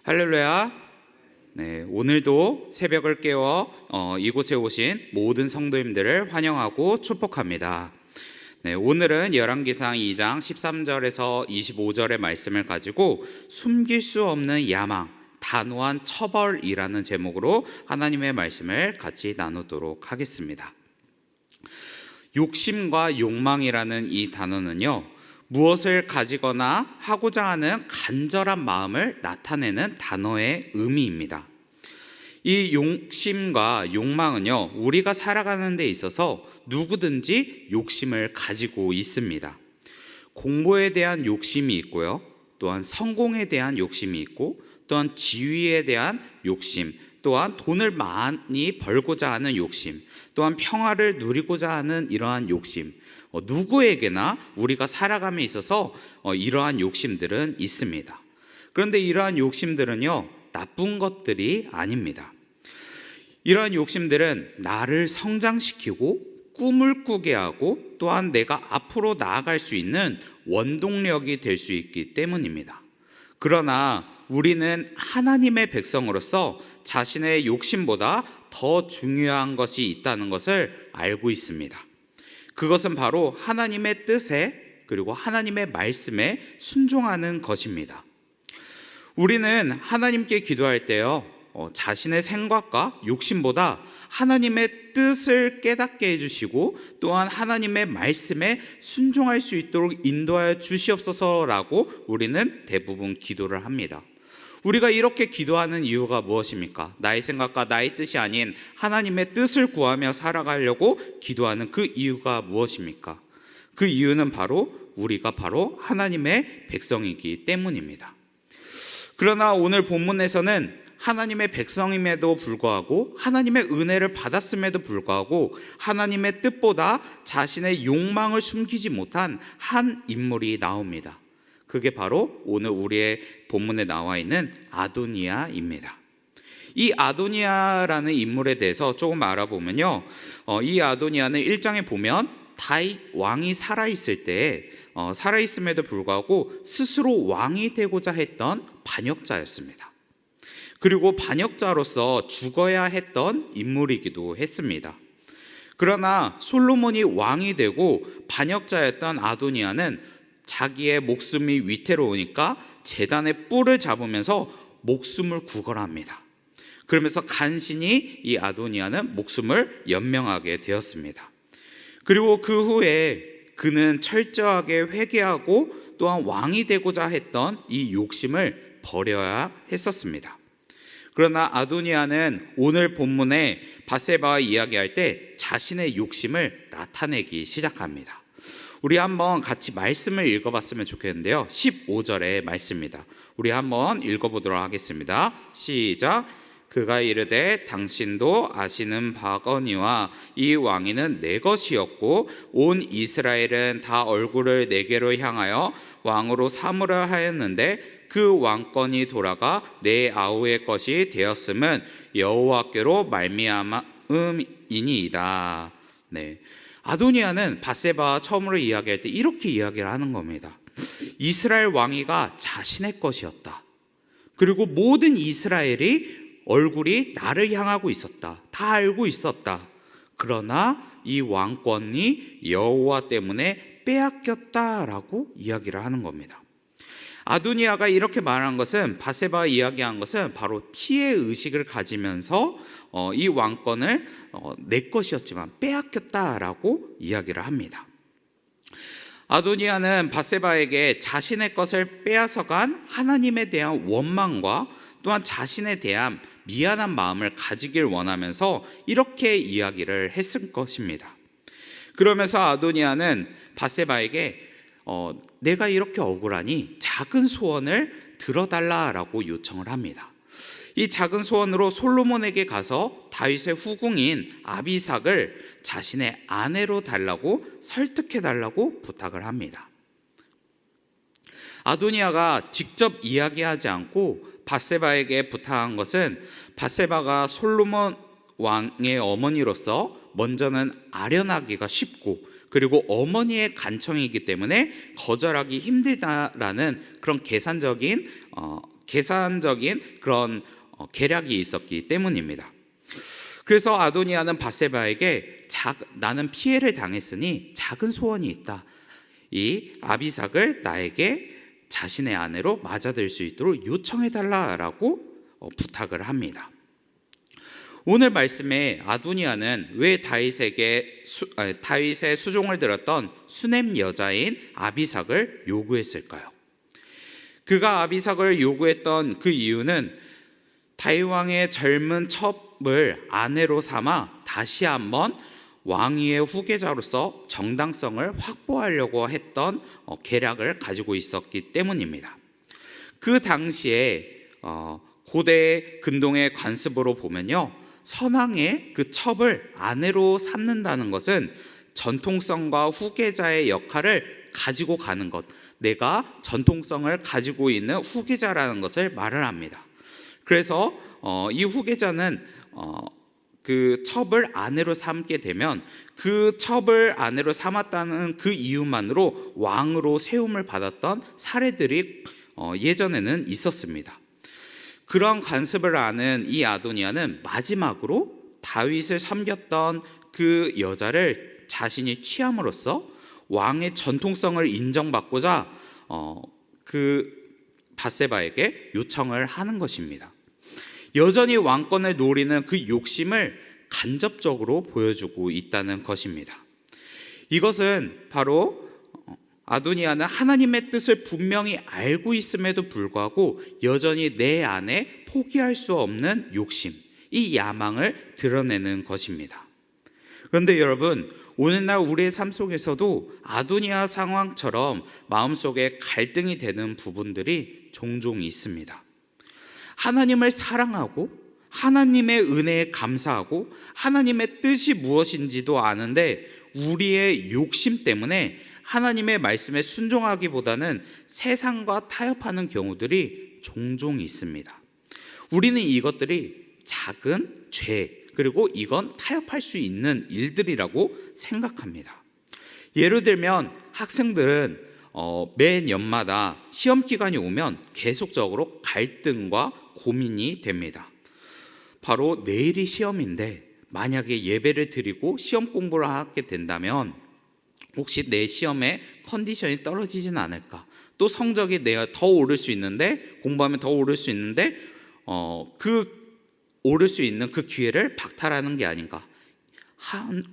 할렐루야. 네, 오늘도 새벽을 깨워 이곳에 오신 모든 성도님들을 환영하고 축복합니다. 네, 오늘은 열왕기상 2장 13절에서 25절의 말씀을 가지고 숨길 수 없는 야망, 단호한 처벌이라는 제목으로 하나님의 말씀을 같이 나누도록 하겠습니다. 욕심과 욕망이라는 이 단어는요, 무엇을 가지거나 하고자 하는 간절한 마음을 나타내는 단어의 의미입니다. 이 욕심과 욕망은요, 우리가 살아가는 데 있어서 누구든지 욕심을 가지고 있습니다. 공부에 대한 욕심이 있고요, 또한 성공에 대한 욕심이 있고, 또한 지위에 대한 욕심, 또한 돈을 많이 벌고자 하는 욕심, 또한 평화를 누리고자 하는 이러한 욕심, 누구에게나 우리가 살아감에 있어서 이러한 욕심들은 있습니다. 그런데 이러한 욕심들은요, 나쁜 것들이 아닙니다. 이러한 욕심들은 나를 성장시키고 꿈을 꾸게 하고, 또한 내가 앞으로 나아갈 수 있는 원동력이 될 수 있기 때문입니다. 그러나 우리는 하나님의 백성으로서 자신의 욕심보다 더 중요한 것이 있다는 것을 알고 있습니다. 그것은 바로 하나님의 뜻에, 그리고 하나님의 말씀에 순종하는 것입니다. 우리는 하나님께 기도할 때요, 자신의 생각과 욕심보다 하나님의 뜻을 깨닫게 해주시고, 또한 하나님의 말씀에 순종할 수 있도록 인도하여 주시옵소서라고 우리는 대부분 기도를 합니다. 우리가 이렇게 기도하는 이유가 무엇입니까? 나의 생각과 나의 뜻이 아닌 하나님의 뜻을 구하며 살아가려고 기도하는 그 이유가 무엇입니까? 그 이유는 바로 우리가 바로 하나님의 백성이기 때문입니다. 그러나 오늘 본문에서는 하나님의 백성임에도 불구하고, 하나님의 은혜를 받았음에도 불구하고 하나님의 뜻보다 자신의 욕망을 숨기지 못한 한 인물이 나옵니다. 그게 바로 오늘 우리의 본문에 나와 있는 아도니아입니다. 이 아도니아라는 인물에 대해서 조금 알아보면요, 이 아도니아는 1장에 보면 다윗 왕이 살아있을 때 살아있음에도 불구하고 스스로 왕이 되고자 했던 반역자였습니다. 그리고 반역자로서 죽어야 했던 인물이기도 했습니다. 그러나 솔로몬이 왕이 되고 반역자였던 아도니아는 자기의 목숨이 위태로우니까 제단의 뿔을 잡으면서 목숨을 구걸합니다. 그러면서 간신히 이 아도니아는 목숨을 연명하게 되었습니다. 그리고 그 후에 그는 철저하게 회개하고 또한 왕이 되고자 했던 이 욕심을 버려야 했었습니다. 그러나 아도니아는 오늘 본문에 밧세바와 이야기할 때 자신의 욕심을 나타내기 시작합니다. 우리 한번 같이 말씀을 읽어봤으면 좋겠는데요, 15절의 말씀입니다. 우리 한번 읽어보도록 하겠습니다. 시작. 그가 이르되 당신도 아시는 바거니와 이 왕위는 내 것이었고 온 이스라엘은 다 얼굴을 내게로 향하여 왕으로 삼으려 하였는데 그 왕권이 돌아가 내 아우의 것이 되었음은 여호와께로 말미암음이니이다. 네, 아도니아는 밧세바와 처음으로 이야기할 때 이렇게 이야기를 하는 겁니다. 이스라엘 왕위가 자신의 것이었다. 그리고 모든 이스라엘이 얼굴이 나를 향하고 있었다. 다 알고 있었다. 그러나 이 왕권이 여호와 때문에 빼앗겼다라고 이야기를 하는 겁니다. 아도니아가 이렇게 말한 것은, 밧세바가 이야기한 것은 바로 피해 의식을 가지면서 이 왕권을 내 것이었지만 빼앗겼다라고 이야기를 합니다. 아도니아는 밧세바에게 자신의 것을 빼앗아간 하나님에 대한 원망과 또한 자신에 대한 미안한 마음을 가지길 원하면서 이렇게 이야기를 했을 것입니다. 그러면서 아도니아는 밧세바에게 내가 이렇게 억울하니 작은 소원을 들어달라라고 요청을 합니다. 이 작은 소원으로 솔로몬에게 가서 다윗의 후궁인 아비삭을 자신의 아내로 달라고 설득해달라고 부탁을 합니다. 아도니아가 직접 이야기하지 않고 밧세바에게 부탁한 것은, 밧세바가 솔로몬 왕의 어머니로서 먼저는 아련하기가 쉽고, 그리고 어머니의 간청이기 때문에 거절하기 힘들다라는 그런 계산적인 계산적인 그런 계략이 있었기 때문입니다. 그래서 아도니아는 밧세바에게 나는 피해를 당했으니 작은 소원이 있다. 이 아비삭을 나에게 자신의 아내로 맞아들 수 있도록 요청해달라라고 부탁을 합니다. 오늘 말씀에 아도니아는 왜 다윗의 수종을 들었던 수넴 여자인 아비삭을 요구했을까요? 그가 아비삭을 요구했던 그 이유는 다윗 왕의 젊은 첩을 아내로 삼아 다시 한번 왕위의 후계자로서 정당성을 확보하려고 했던 계략을 가지고 있었기 때문입니다. 그 당시에 고대 근동의 관습으로 보면요, 선왕의 그 첩을 아내로 삼는다는 것은 전통성과 후계자의 역할을 가지고 가는 것, 내가 전통성을 가지고 있는 후계자라는 것을 말을 합니다. 그래서 이 후계자는 그 첩을 아내로 삼게 되면 그 첩을 아내로 삼았다는 그 이유만으로 왕으로 세움을 받았던 사례들이 예전에는 있었습니다. 그런 관습을 아는 이 아도니아는 마지막으로 다윗을 섬겼던 그 여자를 자신이 취함으로써 왕의 전통성을 인정받고자 그 밧세바에게 요청을 하는 것입니다. 여전히 왕권을 노리는 그 욕심을 간접적으로 보여주고 있다는 것입니다. 이것은 바로 아도니아는 하나님의 뜻을 분명히 알고 있음에도 불구하고 여전히 내 안에 포기할 수 없는 욕심, 이 야망을 드러내는 것입니다. 그런데 여러분, 오늘날 우리의 삶 속에서도 아도니아 상황처럼 마음속에 갈등이 되는 부분들이 종종 있습니다. 하나님을 사랑하고 하나님의 은혜에 감사하고 하나님의 뜻이 무엇인지도 아는데 우리의 욕심 때문에 하나님의 말씀에 순종하기보다는 세상과 타협하는 경우들이 종종 있습니다. 우리는 이것들이 작은 죄, 그리고 이건 타협할 수 있는 일들이라고 생각합니다. 예를 들면 학생들은 매 년마다 시험 기간이 오면 계속적으로 갈등과 고민이 됩니다. 바로 내일이 시험인데 만약에 예배를 드리고 시험 공부를 하게 된다면 혹시 내 시험의 컨디션이 떨어지진 않을까? 또 성적이 내가 더 오를 수 있는데, 공부하면 더 오를 수 있는데 오를 수 있는 그 기회를 박탈하는 게 아닌가?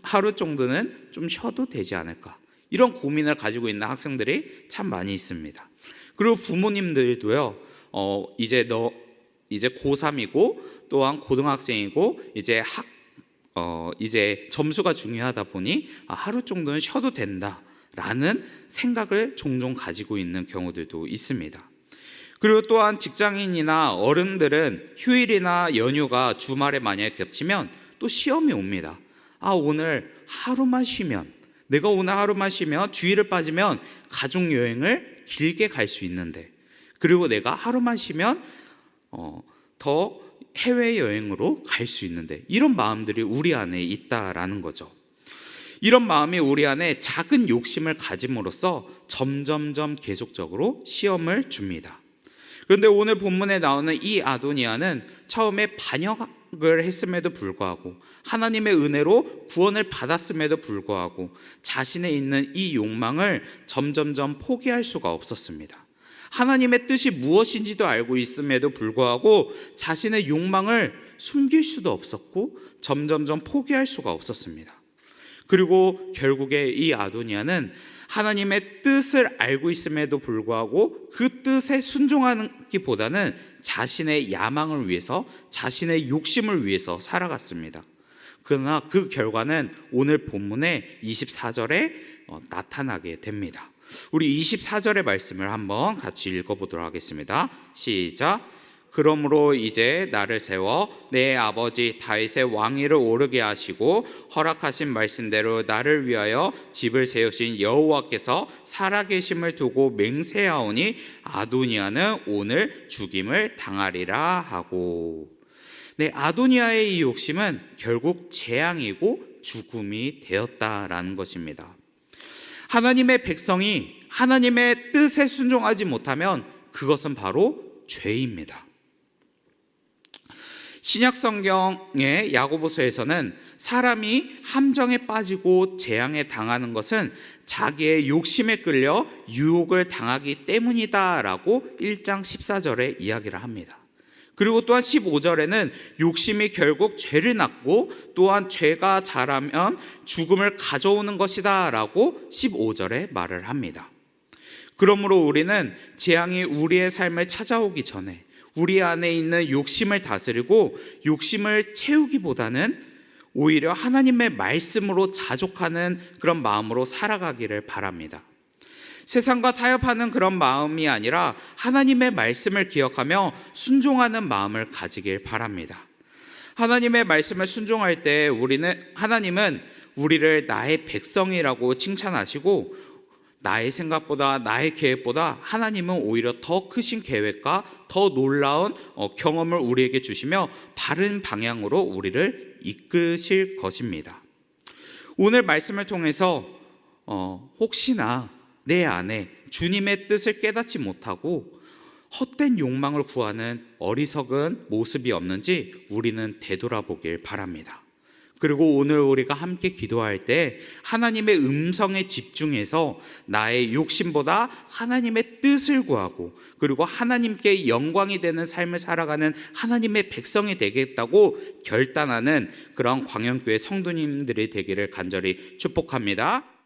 하루 정도는 좀 쉬어도 되지 않을까? 이런 고민을 가지고 있는 학생들이 참 많이 있습니다. 그리고 부모님들도요, 이제 고3이고 또한 고등학생이고 이제 점수가 중요하다 보니 하루 정도는 쉬어도 된다라는 생각을 종종 가지고 있는 경우들도 있습니다. 그리고 또한 직장인이나 어른들은 휴일이나 연휴가 주말에 만약에 겹치면 또 시험이 옵니다. 오늘 하루만 쉬면, 내가 오늘 하루만 쉬면 주일을 빠지면 가족여행을 길게 갈 수 있는데, 그리고 내가 하루만 쉬면 더 해외여행으로 갈 수 있는데, 이런 마음들이 우리 안에 있다라는 거죠. 이런 마음이 우리 안에 작은 욕심을 가짐으로써 점점점 계속적으로 시험을 줍니다. 그런데 오늘 본문에 나오는 이 아도니아는 처음에 반역을 했음에도 불구하고 하나님의 은혜로 구원을 받았음에도 불구하고 자신에 있는 이 욕망을 점점점 포기할 수가 없었습니다. 하나님의 뜻이 무엇인지도 알고 있음에도 불구하고 자신의 욕망을 숨길 수도 없었고 점점점 포기할 수가 없었습니다. 그리고 결국에 이 아도니아는 하나님의 뜻을 알고 있음에도 불구하고 그 뜻에 순종하기보다는 자신의 야망을 위해서, 자신의 욕심을 위해서 살아갔습니다. 그러나 그 결과는 오늘 본문의 24절에 나타나게 됩니다. 우리 24절의 말씀을 한번 같이 읽어보도록 하겠습니다. 시작. 그러므로 이제 나를 세워 내 아버지 다윗의 왕위를 오르게 하시고 허락하신 말씀대로 나를 위하여 집을 세우신 여호와께서 살아계심을 두고 맹세하오니 아도니아는 오늘 죽임을 당하리라 하고. 네, 아도니아의 이 욕심은 결국 재앙이고 죽음이 되었다라는 것입니다. 하나님의 백성이 하나님의 뜻에 순종하지 못하면 그것은 바로 죄입니다. 신약 성경의 야고보서에서는 사람이 함정에 빠지고 재앙에 당하는 것은 자기의 욕심에 끌려 유혹을 당하기 때문이다라고 1장 14절에 이야기를 합니다. 그리고 또한 15절에는 욕심이 결국 죄를 낳고 또한 죄가 자라면 죽음을 가져오는 것이다 라고 15절에 말을 합니다. 그러므로 우리는 재앙이 우리의 삶을 찾아오기 전에 우리 안에 있는 욕심을 다스리고 욕심을 채우기보다는 오히려 하나님의 말씀으로 자족하는 그런 마음으로 살아가기를 바랍니다. 세상과 타협하는 그런 마음이 아니라 하나님의 말씀을 기억하며 순종하는 마음을 가지길 바랍니다. 하나님의 말씀을 순종할 때 하나님은 우리를 나의 백성이라고 칭찬하시고 나의 생각보다 나의 계획보다 하나님은 오히려 더 크신 계획과 더 놀라운 경험을 우리에게 주시며 바른 방향으로 우리를 이끄실 것입니다. 오늘 말씀을 통해서 혹시나 내 안에 주님의 뜻을 깨닫지 못하고 헛된 욕망을 구하는 어리석은 모습이 없는지 우리는 되돌아보길 바랍니다. 그리고 오늘 우리가 함께 기도할 때 하나님의 음성에 집중해서 나의 욕심보다 하나님의 뜻을 구하고 그리고 하나님께 영광이 되는 삶을 살아가는 하나님의 백성이 되겠다고 결단하는 그런 광양교회 성도님들이 되기를 간절히 축복합니다.